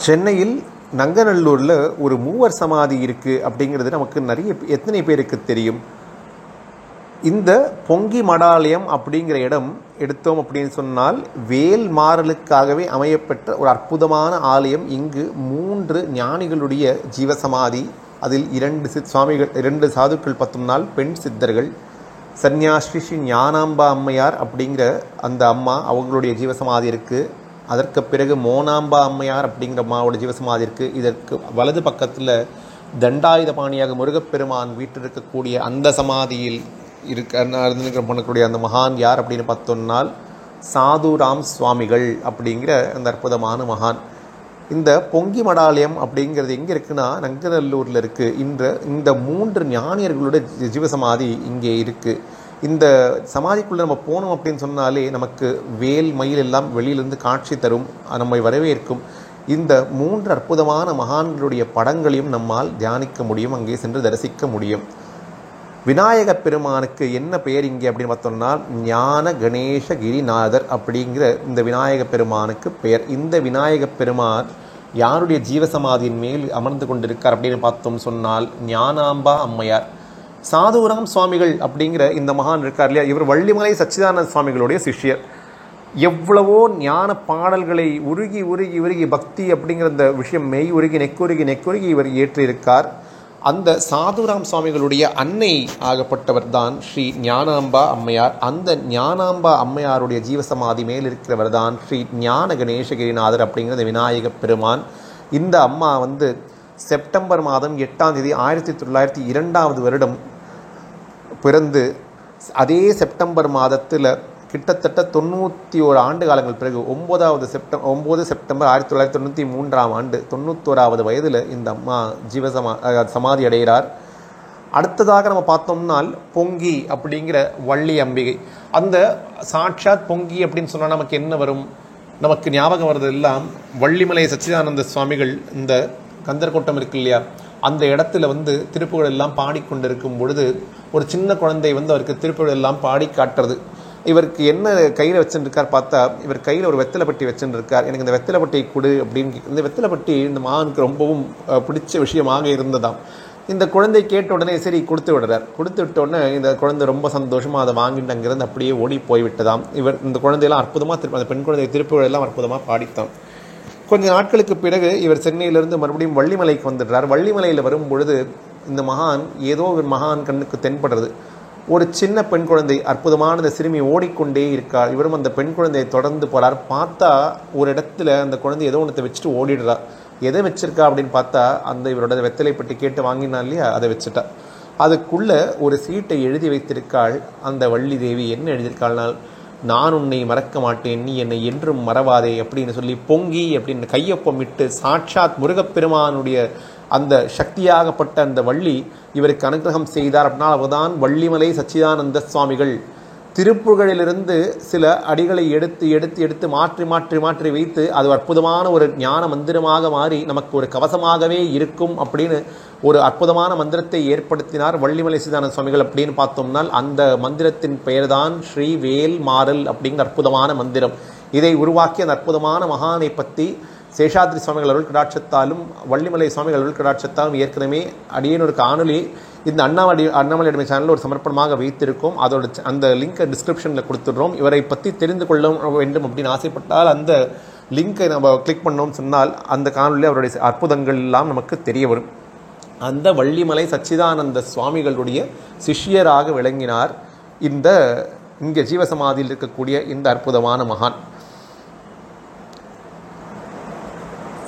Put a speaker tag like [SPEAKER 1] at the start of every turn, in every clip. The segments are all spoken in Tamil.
[SPEAKER 1] சென்னையில் நங்கநல்லூரில் ஒரு மூவர் சமாதி இருக்குது அப்படிங்கிறது நமக்கு எத்தனை பேருக்கு தெரியும்? இந்த பொங்கி மடாலயம் அப்படிங்கிற இடம் எடுத்தோம் அப்படின்னு சொன்னால் வேல் மாறலுக்காகவே அமையப்பெற்ற ஒரு அற்புதமான ஆலயம். இங்கு 3 ஞானிகளுடைய ஜீவசமாதி, அதில் 2 சாதுக்கள் 10 நாள் பெண் சித்தர்கள், சன்னியாஸ்ரீ ஸ்ரீ ஞானாம்பா அம்மையார் அப்படிங்கிற அந்த அம்மா, அவங்களுடைய ஜீவசமாதி இருக்குது. அதற்கு பிறகு மோனாம்பா அம்மையார் அப்படிங்கிற அம்மாவோட ஜீவசமாதி இருக்குது. இதற்கு வலது பக்கத்தில் தண்டாயுதபாணியாக முருகப்பெருமான் வீட்டிருக்கக்கூடிய அந்த சமாதியில் பண்ணக்கூடிய அந்த மகான் யார் அப்படின்னு பார்த்தோம்னால் சாதுராம் சுவாமிகள் அப்படிங்கிற அந்த அற்புதமான மகான். இந்த பொங்கி மடாலயம் அப்படிங்கிறது எங்கே இருக்குன்னா நங்கநல்லூரில் இருக்குது. இந்த 3 ஞானியர்களோட ஜீவசமாதி இங்கே இருக்குது. இந்த சமாதிக்குள்ளே நம்ம போனோம் அப்படின்னு சொன்னாலே நமக்கு வேல் மயில் எல்லாம் வெளியிலிருந்து காட்சி தரும், நம்மை வரவேற்கும். இந்த 3 அற்புதமான மகான்களுடைய படங்களையும் நம்மால் தியானிக்க முடியும், அங்கே சென்று தரிசிக்க முடியும். விநாயக பெருமானுக்கு என்ன பெயர் இங்கே அப்படின்னு பார்த்தோம்னா ஞான கணேச கிரிநாதர் அப்படிங்கிற இந்த விநாயக பெருமானுக்கு பெயர். இந்த விநாயக பெருமான் யாருடைய ஜீவசமாதியின் மேல் அமர்ந்து கொண்டிருக்கார் அப்படின்னு பார்த்தோம் சொன்னால் ஞானாம்பா அம்மையார். சாதுராம் சுவாமிகள் அப்படிங்கிற இந்த மகான் இருக்கார் இல்லையா, இவர் வள்ளிமலை சச்சிதானந்த சுவாமிகளுடைய சிஷ்யர். எவ்வளவோ ஞான பாடல்களை உருகி உருகி உருகி பக்தி அப்படிங்கிற இந்த விஷயம் மெய் உருகி நெக்குருகி இவர் ஏற்றிருக்கார். அந்த சாதுராம் சுவாமிகளுடைய அன்னை ஆகப்பட்டவர் தான் ஸ்ரீ ஞானாம்பா அம்மையார். அந்த ஞானாம்பா அம்மையாருடைய ஜீவசமாதி மேல் இருக்கிறவர் தான் ஸ்ரீ ஞான கணேசகிரிநாதர் அப்படிங்கிற விநாயக பெருமான். இந்த அம்மா செப்டம்பர் மாதம் 8ஆம் தேதி 1902 வருடம் பிறந்து அதே செப்டம்பர் மாதத்தில் கிட்டத்தட்ட 91 ஆண்டு காலங்கள் பிறகு 9 செப்டம்பர் 1993ஆம் ஆண்டு 91வது வயதில் இந்த அம்மா சமாதி அடைகிறார். அடுத்ததாக நம்ம பார்த்தோம்னால் பொங்கி அப்படிங்கிற வள்ளி அம்பிகை. அந்த சாட்சாத் பொங்கி அப்படின்னு சொன்னால் நமக்கு என்ன வரும்? நமக்கு ஞாபகம் வர்றது எல்லாம் வள்ளிமலை சச்சிதானந்த சுவாமிகள் இந்த கந்தர்கோட்டம் இருக்கு இல்லையா, அந்த இடத்துல திருப்புகழ் எல்லாம் பாடிக்கொண்டிருக்கும் பொழுது ஒரு சின்ன குழந்தை அவருக்கு திருப்புகழ் எல்லாம் பாடி காட்டுறது. இவருக்கு என்ன கையில் வச்சுருக்கார் பார்த்தா, இவர் கையில் ஒரு வெத்தலை பட்டி வச்சுருக்கார். எனக்கு இந்த வெத்தலை பட்டியை கொடு அப்படின்னு. இந்த வெத்தலை பட்டி இந்த மகானுக்கு ரொம்பவும் பிடிச்ச விஷயமாக இருந்ததாம். இந்த குழந்தை கேட்ட உடனே சரி கொடுத்து விடுறார். கொடுத்து விட்ட உடனே இந்த குழந்தை ரொம்ப சந்தோஷமாக அதை வாங்கிட்டு அங்கிருந்து அப்படியே ஓடி போய்விட்டதாம். இந்த குழந்தையெல்லாம் அற்புதமாக அந்த பெண் குழந்தை திருப்புகழ் எல்லாம் அற்புதமாக பாடித்தான். கொஞ்ச நாட்களுக்கு பிறகு இவர் சென்னையிலிருந்து மறுபடியும் வள்ளிமலைக்கு வந்துடுறார். வள்ளிமலையில் வரும் பொழுது இந்த மகான் ஏதோ ஒரு மகான் கண்ணுக்கு தென்படுறது. ஒரு சின்ன பெண் குழந்தை, அற்புதமான இந்த சிறுமி ஓடிக்கொண்டே இருக்காள். இவரும் அந்த பெண் குழந்தையை தொடர்ந்து போகிறார். பார்த்தா ஒரு இடத்துல அந்த குழந்தை ஏதோ ஒன்றத்தை வச்சுட்டு ஓடிடுறா. எதை வச்சிருக்கா அப்படின்னு பார்த்தா இவரோட வெத்தலை பட்டி கேட்டு வாங்கினா இல்லையா, அதை வச்சுட்டா. அதுக்குள்ளே ஒரு சீட்டை எழுதி வைத்திருக்காள் அந்த வள்ளி தேவி. என்ன எழுதியிருக்காள்னால், நான் உன்னை மறக்க மாட்டேன், நீ என்னை என்றும் மறவாதே அப்படின்னு சொல்லி பொங்கி அப்படின்னு கையொப்பமிட்டு சாட்சாத் முருகப்பெருமானுடைய அந்த சக்தியாகப்பட்ட அந்த வள்ளி இவருக்கு அனுகிரகம் செய்தார். அப்படின்னா அவர்தான் வள்ளிமலை சச்சிதானந்த சுவாமிகள். திருப்புகழிலிருந்து சில அடிகளை எடுத்து மாற்றி வைத்து அது அற்புதமான ஒரு ஞான மந்திரமாக மாறி நமக்கு ஒரு கவசமாகவே இருக்கும் அப்படின்னு ஒரு அற்புதமான மந்திரத்தை ஏற்படுத்தினார் வள்ளிமலை சச்சிதானந்த சுவாமிகள். அப்படின்னு பார்த்தோம்னால் அந்த மந்திரத்தின் பெயர்தான் ஸ்ரீ வேல் மாறல் அப்படிங்கிற அற்புதமான மந்திரம். இதை உருவாக்கிய அந்த அற்புதமான மகானை பற்றி சேஷாத்ரி சுவாமிகள் அருள் கடாட்சத்தாலும் வள்ளிமலை சுவாமிகள் அருள் கடாட்சத்தாலும் ஏற்கனவே அடியேன் ஒரு காணொலி இந்த அண்ணாமலை அடிமை சேனலில் ஒரு சமர்ப்பணமாக வைத்திருக்கோம். அதோட அந்த லிங்கை டிஸ்கிரிப்ஷனில் கொடுத்துடுறோம். இவரை பற்றி தெரிந்து கொள்ள வேண்டும் அப்படின்னு ஆசைப்பட்டால் அந்த லிங்கை நம்ம கிளிக் பண்ணோம்னு சொன்னால் அந்த காணொலியில் அவருடைய அற்புதங்கள் எல்லாம் நமக்கு தெரிய வரும். அந்த வள்ளிமலை சச்சிதானந்த சுவாமிகளுடைய சிஷ்யராக விளங்கினார் இங்கே ஜீவசமாதியில் இருக்கக்கூடிய இந்த அற்புதமான மகான்.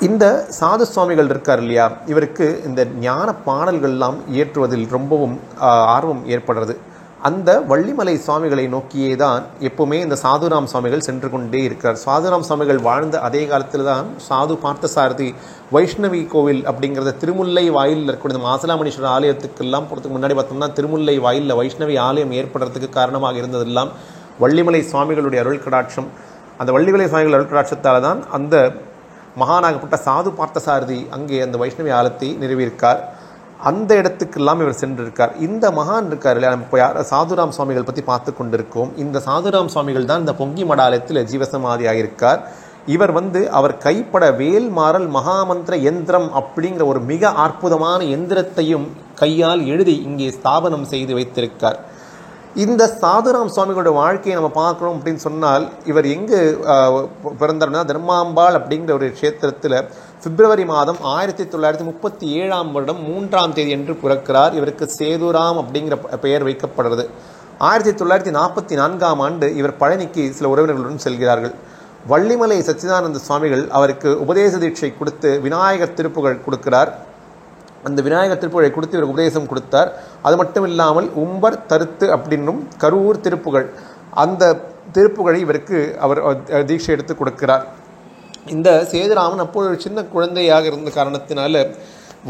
[SPEAKER 1] இந்த சாது சுவாமிகள் இருக்கார் இல்லையா, இவருக்கு இந்த ஞான பாடல்கள்லாம் இயற்றுவதில் ரொம்பவும் ஆர்வம் ஏற்படுறது. அந்த வள்ளிமலை சுவாமிகளை நோக்கியே தான் எப்பவுமே இந்த சாதுராம் சுவாமிகள் சென்று கொண்டே இருக்கிறார். சாதுராம் சுவாமிகள் வாழ்ந்த அதே காலத்தில் தான் சாது பார்த்தசாரதி வைஷ்ணவி கோவில் அப்படிங்கிறத திருமுல்லை வாயிலில் இருக்கக்கூடிய இந்த மாசிலாமணீஸ்வரர் ஆலயத்துக்கெல்லாம் போகிறதுக்கு முன்னாடி பார்த்தோம்னா திருமுல்லை வாயிலில் வைஷ்ணவி ஆலயம் ஏற்படுறதுக்கு காரணமாக இருந்ததெல்லாம் வள்ளிமலை சுவாமிகளுடைய அருள் கடாட்சம். அந்த வள்ளிமலை சுவாமிகள் அருள் கடாட்சத்தால் தான் அந்த மகானாகப்பட்ட சாது பார்த்தசாரதி அங்கே அந்த வைஷ்ணவி ஆலயத்தை நிறுவியிருக்கார். அந்த இடத்துக்கெல்லாம் இவர் சென்றிருக்கார். இந்த மகான் இருக்கார் இல்லையா, நம்ம இப்போ சாதுராம் சுவாமிகள் பற்றி பார்த்து கொண்டிருக்கோம். இந்த சாதுராம் சுவாமிகள் தான் இந்த பொங்கி மடாலயத்தில் ஜீவசமாதியாக இருக்கார். இவர் அவர் கைப்பட வேல்மாறல் மகாமந்திர யந்திரம் அப்படிங்கிற ஒரு மிக அற்புதமான எந்திரத்தையும் கையால் எழுதி இங்கே ஸ்தாபனம் செய்து வைத்திருக்கார். இந்த சாதுராம் சுவாமிகளோட வாழ்க்கையை நம்ம பார்க்கணும் அப்படின்னு சொன்னால், இவர் எங்கு பிறந்தார்னா தர்மாம்பாள் அப்படிங்கிற ஒரு க்ஷேத்திரத்தில் பிப்ரவரி மாதம் 1937 வருடம் 3ஆம் தேதி என்று பிறக்கிறார். இவருக்கு சேதுராம் அப்படிங்கிற பெயர் வைக்கப்படுறது. 1944ஆம் ஆண்டு இவர் பழனிக்கு சில உறவினர்களுடன் செல்கிறார்கள். வள்ளிமலை சச்சிதானந்த சுவாமிகள் அவருக்கு உபதேச தீட்சை கொடுத்து விநாயகர் திருப்புகழ் கொடுக்கிறார். அந்த விநாயகர் திருப்புகழை கொடுத்து இவருக்கு உபதேசம் கொடுத்தார். அது மட்டும் இல்லாமல் உம்பர் தருத்து அப்படின்னும் கரூர் திருப்புகழ், அந்த திருப்புகழை இவருக்கு அவர் தீட்சை எடுத்து கொடுக்கிறார். இந்த சேதுராமன் அப்போது ஒரு சின்ன குழந்தையாக இருந்த காரணத்தினால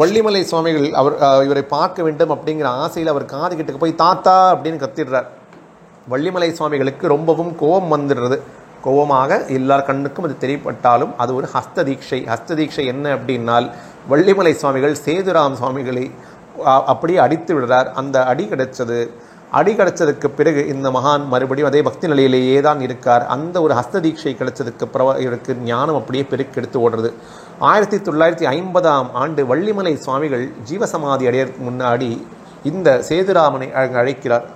[SPEAKER 1] வள்ளிமலை சுவாமிகள் இவரை பார்க்க வேண்டும் அப்படிங்கிற ஆசையில் அவர் காது கிட்ட போய் தாத்தா அப்படின்னு கத்திடுறார். வள்ளிமலை சுவாமிகளுக்கு ரொம்பவும் கோபம் வந்துடுறது. கோபமாக எல்லார் கண்ணுக்கும் அது தெரியப்பட்டாலும் அது ஒரு ஹஸ்த தீட்சை. ஹஸ்த தீட்சை என்ன அப்படின்னால், வள்ளிமலை சுவாமிகள் சேதுராம் சுவாமிகளை அப்படியே அடித்து விடுறார். அந்த அடி கிடைச்சதுக்கு பிறகு இந்த மகான் மறுபடியும் அதே பக்தி நிலையிலேயே தான் இருக்கார். அந்த ஒரு ஹஸ்த தீட்சை கிடைச்சதுக்கு இவருக்கு ஞானம் அப்படியே பெருக்கெடுத்து ஓடுறது. 1950ஆம் ஆண்டு வள்ளிமலை சுவாமிகள் ஜீவசமாதி அடையறதுக்கு முன்னாடி இந்த சேதுராமனை அழைக்கிறார்.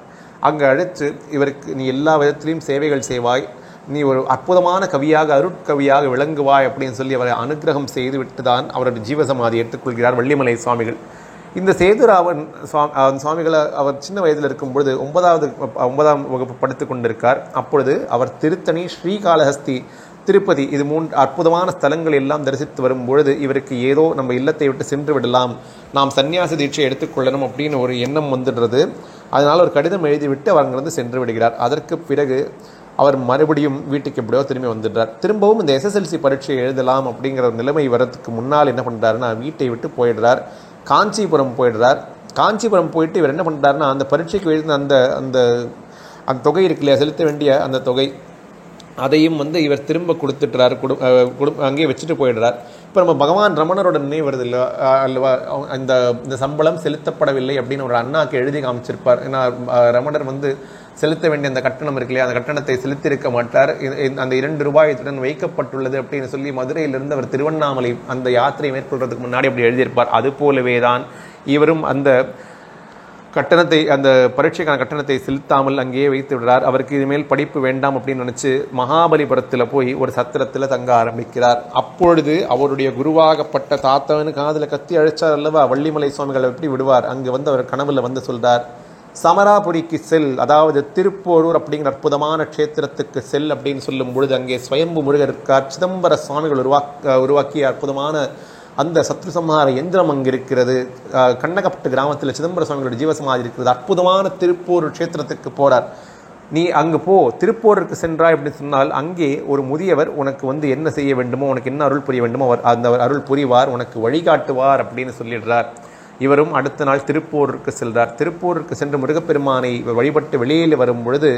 [SPEAKER 1] அங்கே அழைத்து, இவருக்கு நீ எல்லா விதத்திலையும் சேவைகள் செய்வாய், நீ ஒரு அற்புதமான கவியாக அருட்கவியாக விளங்குவாய் அப்படின்னு சொல்லி அவரை அனுகிரகம் செய்துவிட்டு தான் அவருடைய ஜீவசமாதி ஏற்றுக்கொள்கிறார் வள்ளிமலை சுவாமிகள். இந்த சேதுராமன் சுவாமிகளை அவர் சின்ன வயதில் இருக்கும் பொழுது 9ஆம் வகுப்பு படித்து கொண்டிருக்கார். அப்பொழுது அவர் திருத்தணி, ஸ்ரீகாளஹஸ்தி, திருப்பதி, இது 3 அற்புதமான ஸ்தலங்கள் எல்லாம் தரிசித்து வரும் பொழுது இவருக்கு ஏதோ நம்ம இல்லத்தை விட்டு சென்று விடலாம், நாம் சன்னியாச தீட்சை எடுத்துக்கொள்ளணும் அப்படின்னு ஒரு எண்ணம் வந்துடுறது. அதனால் ஒரு கடிதம் எழுதிவிட்டு அவர் அங்கிருந்து சென்று விடுகிறார். அதற்கு பிறகு அவர் மறுபடியும் வீட்டுக்கு எப்படியோ திரும்பி வந்துடுறார். திரும்பவும் இந்த எஸ்எஸ்எல்சி பரீட்சையை எழுதலாம் அப்படிங்கிற ஒரு நிலைமை வரதுக்கு முன்னால் என்ன பண்ணுறாருன்னா, வீட்டை விட்டு போயிடுறார். காஞ்சிபுரம் போயிடுறார். காஞ்சிபுரம் போயிட்டு இவர் என்ன பண்ணுறாருன்னா, அந்த பரீட்சைக்கு எழுதின அந்த அந்த அந்த தொகை இருக்கு இல்லையா, செலுத்த வேண்டிய அந்த தொகை, அதையும் இவர் திரும்ப கொடுத்துட்டுறார். அங்கேயே வச்சுட்டு போயிடுறார். இப்போ நம்ம பகவான் ரமணரோட நினைவு வருது இல்லை அல்லவா, இந்த சம்பளம் செலுத்தப்படவில்லை அப்படின்னு ஒரு அண்ணாக்கு எழுதி காமிச்சிருப்பார். ஏன்னா ரமணர் செலுத்த வேண்டிய அந்த கட்டணம் இருக்கு இல்லையா, அந்த கட்டணத்தை செலுத்தியிருக்க மாட்டார். அந்த 2 ரூபாயுடன் வைக்கப்பட்டுள்ளது அப்படின்னு சொல்லி மதுரையிலிருந்து அவர் திருவண்ணாமலை அந்த யாத்திரை மேற்கொள்றதுக்கு முன்னாடி அப்படி எழுதியிருப்பார். அது போலவே தான் இவரும் அந்த கட்டணத்தை, அந்த பரீட்சைக்கான கட்டணத்தை செலுத்தாமல் அங்கேயே வைத்து விடுறார். அவருக்கு இதுமேல் படிப்பு வேண்டாம் அப்படின்னு நினச்சி மகாபலிபுரத்தில் போய் ஒரு சத்திரத்தில் தங்க ஆரம்பிக்கிறார். அப்பொழுது அவருடைய குருவாகப்பட்ட தாத்தவனு காதில் கத்தி அழைச்சார் அல்லவா, வள்ளிமலை சுவாமிகளை எப்படி விடுவார். அங்கே அவர் கனவுல சொல்றார், சமராபுரிக்கு செல், அதாவது திருப்போரூர் அப்படிங்கிற அற்புதமான க்ஷேத்திரத்துக்கு செல் அப்படின்னு சொல்லும் பொழுது அங்கே ஸ்வயம்பு முருகர் இருக்கார். சிதம்பர சுவாமிகள் உருவாக்கிய அற்புதமான அந்த சத்ரு சம்ஹார யந்திரம் அங்கே இருக்கிறது. கண்ணகப்பட்டு கிராமத்தில் சிதம்பர சுவாமிகளோட ஜீவசமாதி இருக்கிறது. அற்புதமான திருப்போரூர் க்ஷேத்திரத்துக்கு போறார். நீ அங்கே போ, திருப்போருக்கு சென்றாய் அப்படின்னு சொன்னால் அங்கே ஒரு முதியவர் உனக்கு என்ன செய்ய வேண்டுமோ, உனக்கு என்ன அருள் புரிய வேண்டுமோ அந்த அருள் புரிவார், உனக்கு வழிகாட்டுவார் அப்படின்னு சொல்லிடுறார். இவரும் அடுத்த நாள் திருப்பூருக்கு செல்றார். திருப்பூருக்கு சென்று முருகப்பெருமானை வழிபட்டு வெளியில் வரும் பொழுது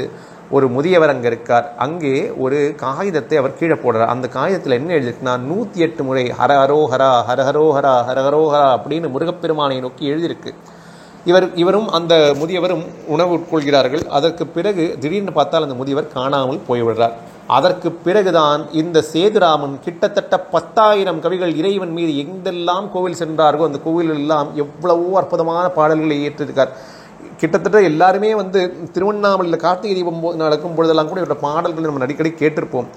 [SPEAKER 1] ஒரு முதியவர் அங்கே இருக்கார். அங்கே ஒரு காகிதத்தை அவர் கீழே போடுறார். அந்த காகிதத்தில் என்ன எழுதியிருக்குன்னா, 108 முறை ஹர ஹரோஹரா ஹர ஹரோஹரா ஹர ஹரோஹரா அப்படின்னு முருகப்பெருமானை நோக்கி எழுதியிருக்கு. இவரும் அந்த முதியவரும் உணவு உட்கொள்கிறார்கள். அதற்கு பிறகு திடீர்னு பார்த்தால் அந்த முதியவர் காணாமல் போய்விடுறார். அதற்கு பிறகுதான் இந்த சேதுராமன் கிட்டத்தட்ட 10,000 கவிகள் இறைவன் மீது எங்கெல்லாம் கோவில் சென்றார்களோ அந்த கோவில்கள் எல்லாம் எவ்வளவோ அற்புதமான பாடல்களை ஏற்றிருக்கார். கிட்டத்தட்ட எல்லாருமே திருவண்ணாமலையில் கார்த்திகை தீபம் நடக்கும் பொழுதெல்லாம் கூட இவரோட பாடல்கள் நம்ம அடிக்கடி கேட்டிருப்போம்.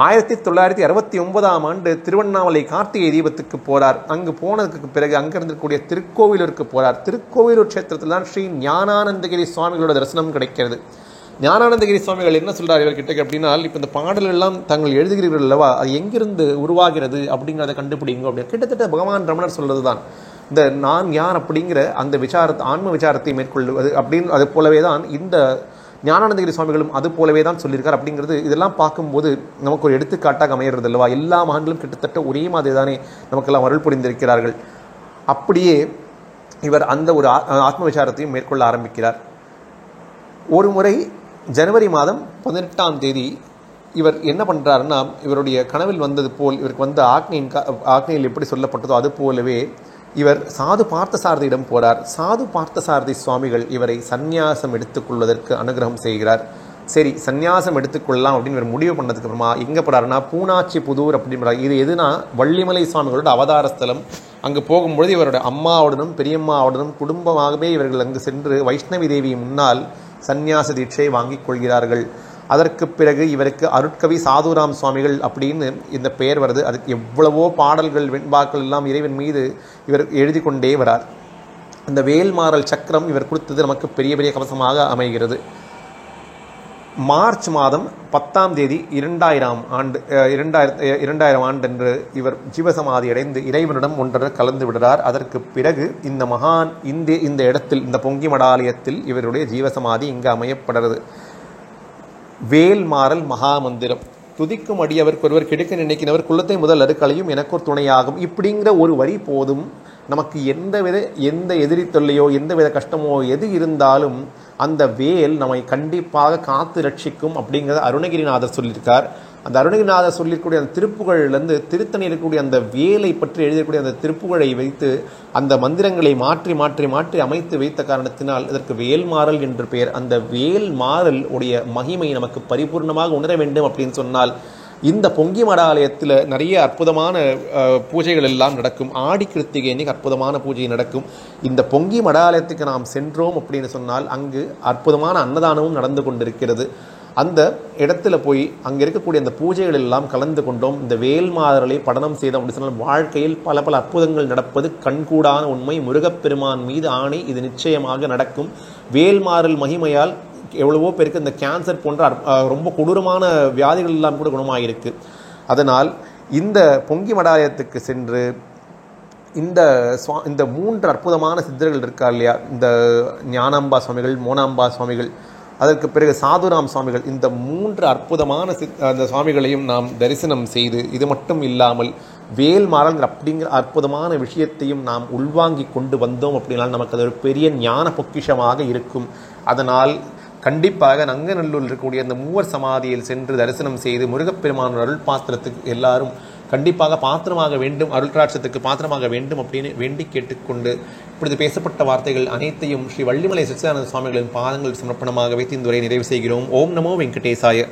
[SPEAKER 1] 1969ஆம் ஆண்டு திருவண்ணாமலை கார்த்திகை தீபத்துக்கு போறார். அங்கு போனதுக்கு பிறகு அங்கே இருந்திருக்கக்கூடிய திருக்கோவிலூருக்கு போறார். திருக்கோவிலூர் க்ஷேத்திரத்தில் தான் ஸ்ரீ ஞானானந்தகிரி சுவாமிகளோட தரிசனம் கிடைக்கிறது. ஞானானந்தகிரி சுவாமிகள் என்ன சொல்றார் இவர்கிட்ட அப்படின்னா, இப்போ இந்த பாடல்கள் எல்லாம் தாங்கள் எழுதுகிறீர்கள் அல்லவா, அது எங்கிருந்து உருவாகிறது அப்படிங்கிறத கண்டுபிடிங்க அப்படின்னு. கிட்டத்தட்ட பகவான் ரமணர் சொல்றது தான் இந்த நான் யார் அப்படிங்கிற அந்த ஆன்ம விசாரத்தை மேற்கொள்வது அப்படின்னு. அது போலவே தான் இந்த ஞானானந்தகிரி சுவாமிகளும் அது போலவே தான் சொல்லியிருக்கார் அப்படிங்கிறது. இதெல்லாம் பார்க்கும்போது நமக்கு ஒரு எடுத்துக்காட்டாக அமையிறது அல்லவா. எல்லா மகான்களும் கிட்டத்தட்ட ஒரே மாதிரி தானே நமக்கெல்லாம் அருள் புரிந்திருக்கிறார்கள். அப்படியே இவர் அந்த ஒரு ஆத்ம விசாரத்தையும் மேற்கொள்ள ஆரம்பிக்கிறார். ஒரு முறை ஜனவரி மாதம் 18ஆம் தேதி இவர் என்ன பண்ணுறாருன்னா, இவருடைய கனவில் வந்தது போல் இவருக்கு ஆக்னியில் எப்படி சொல்லப்பட்டதோ அது போலவே இவர் சாது பார்த்தசாரதியிடம் போறார். சாது பார்த்தசாரதி சுவாமிகள் இவரை சந்நியாசம் எடுத்துக்கொள்வதற்கு அனுகிரகம் செய்கிறார். சரி சந்நியாசம் எடுத்துக்கொள்ளலாம் அப்படின்னு ஒரு முடிவு பண்ணதுக்கு அப்புறமா எங்கே போகிறாருன்னா பூனாச்சி புதூர் அப்படின்றாரு. இது எதுனா வள்ளிமலை சுவாமிகளோட அவதார ஸ்தலம். அங்கே போகும்பொழுது இவரோட அம்மாவுடனும் பெரியம்மாவுடனும் குடும்பமாகவே இவர்கள் அங்கு சென்று வைஷ்ணவி தேவி முன்னால் சந்நியாச தீட்சை வாங்கிக் கொள்கிறார்கள். அதற்கு பிறகு இவருக்கு அருட்கவி சாதுராம் சுவாமிகள் அப்படின்னு இந்த பெயர் வருது. அதுக்கு எவ்வளவோ பாடல்கள் வெண்பாக்கள் எல்லாம் இறைவன் மீது இவர் எழுதி கொண்டே வரார். அந்த வேல்மாறல் சக்கரம் இவர் கொடுத்தது நமக்கு பெரிய பெரிய கவசமாக அமைகிறது. மார்ச் மாதம் 10ஆம் தேதி 2000 ஆண்டன்று இவர் ஜீவசமாதி அடைந்து இறைவனிடம் ஒன்றரை கலந்து விடுறார். அதற்கு பிறகு இந்த மகான் இந்த இடத்தில் இந்த பொங்கி மடாலயத்தில் இவருடைய ஜீவசமாதி இங்கு அமையப்படுறது. வேல்மாறல் மகாமந்திரம் துதிக்கும் அடியவர் ஒருவர் கிடைக்க நினைக்கிறவர் குலத்தை முதல் அருக்களையும் எனக்கொரு துணையாகும். இப்படிங்கிற ஒரு வரி போதும் நமக்கு எந்த எதிரி தொல்லையோ எந்த வித கஷ்டமோ எது இருந்தாலும் அந்த வேல் நம்மை கண்டிப்பாக காத்து ரட்சிக்கும் அப்படிங்கிறத அருணகிரிநாதர் சொல்லியிருக்கார். அந்த அருணகிரிநாதர் சொல்லியிருக்கக்கூடிய அந்த திருப்புகழிலிருந்து திருத்தணி இருக்கக்கூடிய அந்த வேலை பற்றி எழுதக்கூடிய அந்த திருப்புகழை வைத்து அந்த மந்திரங்களை மாற்றி மாற்றி மாற்றி அமைத்து வைத்த காரணத்தினால் இதற்கு வேல்மாறல் என்று பெயர். அந்த வேல்மாறல் உடைய மகிமை நமக்கு பரிபூர்ணமாக உணர வேண்டும் அப்படின்னு சொன்னால் இந்த பொங்கி மடாலயத்தில் நிறைய அற்புதமான பூஜைகள் எல்லாம் நடக்கும். ஆடி கிருத்திகை அன்னைக்கு அற்புதமான பூஜை நடக்கும். இந்த பொங்கி மடாலயத்துக்கு நாம் சென்றோம் அப்படின்னு சொன்னால் அங்கு அற்புதமான அன்னதானமும் நடந்து கொண்டிருக்கிறது. அந்த இடத்துல போய் அங்கே இருக்கக்கூடிய அந்த பூஜைகள் எல்லாம் கலந்து கொண்டோம். இந்த வேல்மாறலை படனம் செய்தோம் அப்படின்னு சொன்னால் வாழ்க்கையில் பல பல அற்புதங்கள் நடப்பது கண்கூடான உண்மை. முருகப்பெருமான் மீது ஆணை இது நிச்சயமாக நடக்கும். வேல்மாறல் மகிமையால் எவ்வளவோ பேருக்கு இந்த கேன்சர் போன்ற ரொம்ப கொடூரமான வியாதிகள் எல்லாம் கூட குணமாயிருக்கு. அதனால் இந்த பொங்கி மடாலயத்துக்கு சென்று இந்த 3 அற்புதமான சித்தர்கள் இருக்கா இல்லையா, இந்த ஞானாம்பா சுவாமிகள், மோனாம்பா சுவாமிகள், அதற்கு பிறகு சாதுராம் சுவாமிகள், இந்த 3 அற்புதமான அந்த சுவாமிகளையும் நாம் தரிசனம் செய்து இது மட்டும் இல்லாமல் வேல்மாறல் அப்படிங்கிற அற்புதமான விஷயத்தையும் நாம் உள்வாங்கி கொண்டு வந்தோம் அப்படின்னால் நமக்கு அது ஒரு பெரிய ஞான பொக்கிஷமாக இருக்கும். அதனால் கண்டிப்பாக நங்கநல்லூரில் இருக்கக்கூடிய அந்த மூவர் சமாதியில் சென்று தரிசனம் செய்து முருகப்பெருமான அருள் பாத்திரத்துக்கு எல்லாரும் கண்டிப்பாக பாத்திரமாக வேண்டும், அருள்ராட்சத்துக்கு பாத்திரமாக வேண்டும் அப்படின்னு வேண்டி கேட்டுக்கொண்டு இப்பொழுது பேசப்பட்ட வார்த்தைகள் அனைத்தையும் ஸ்ரீ வள்ளிமலை சச்சிதானந்த சுவாமிகளின் பாதங்கள் சமர்ப்பணமாக வைத்து இந்த உரையை நிறைவு செய்கிறோம். ஓம் நமோ வெங்கடேசாய.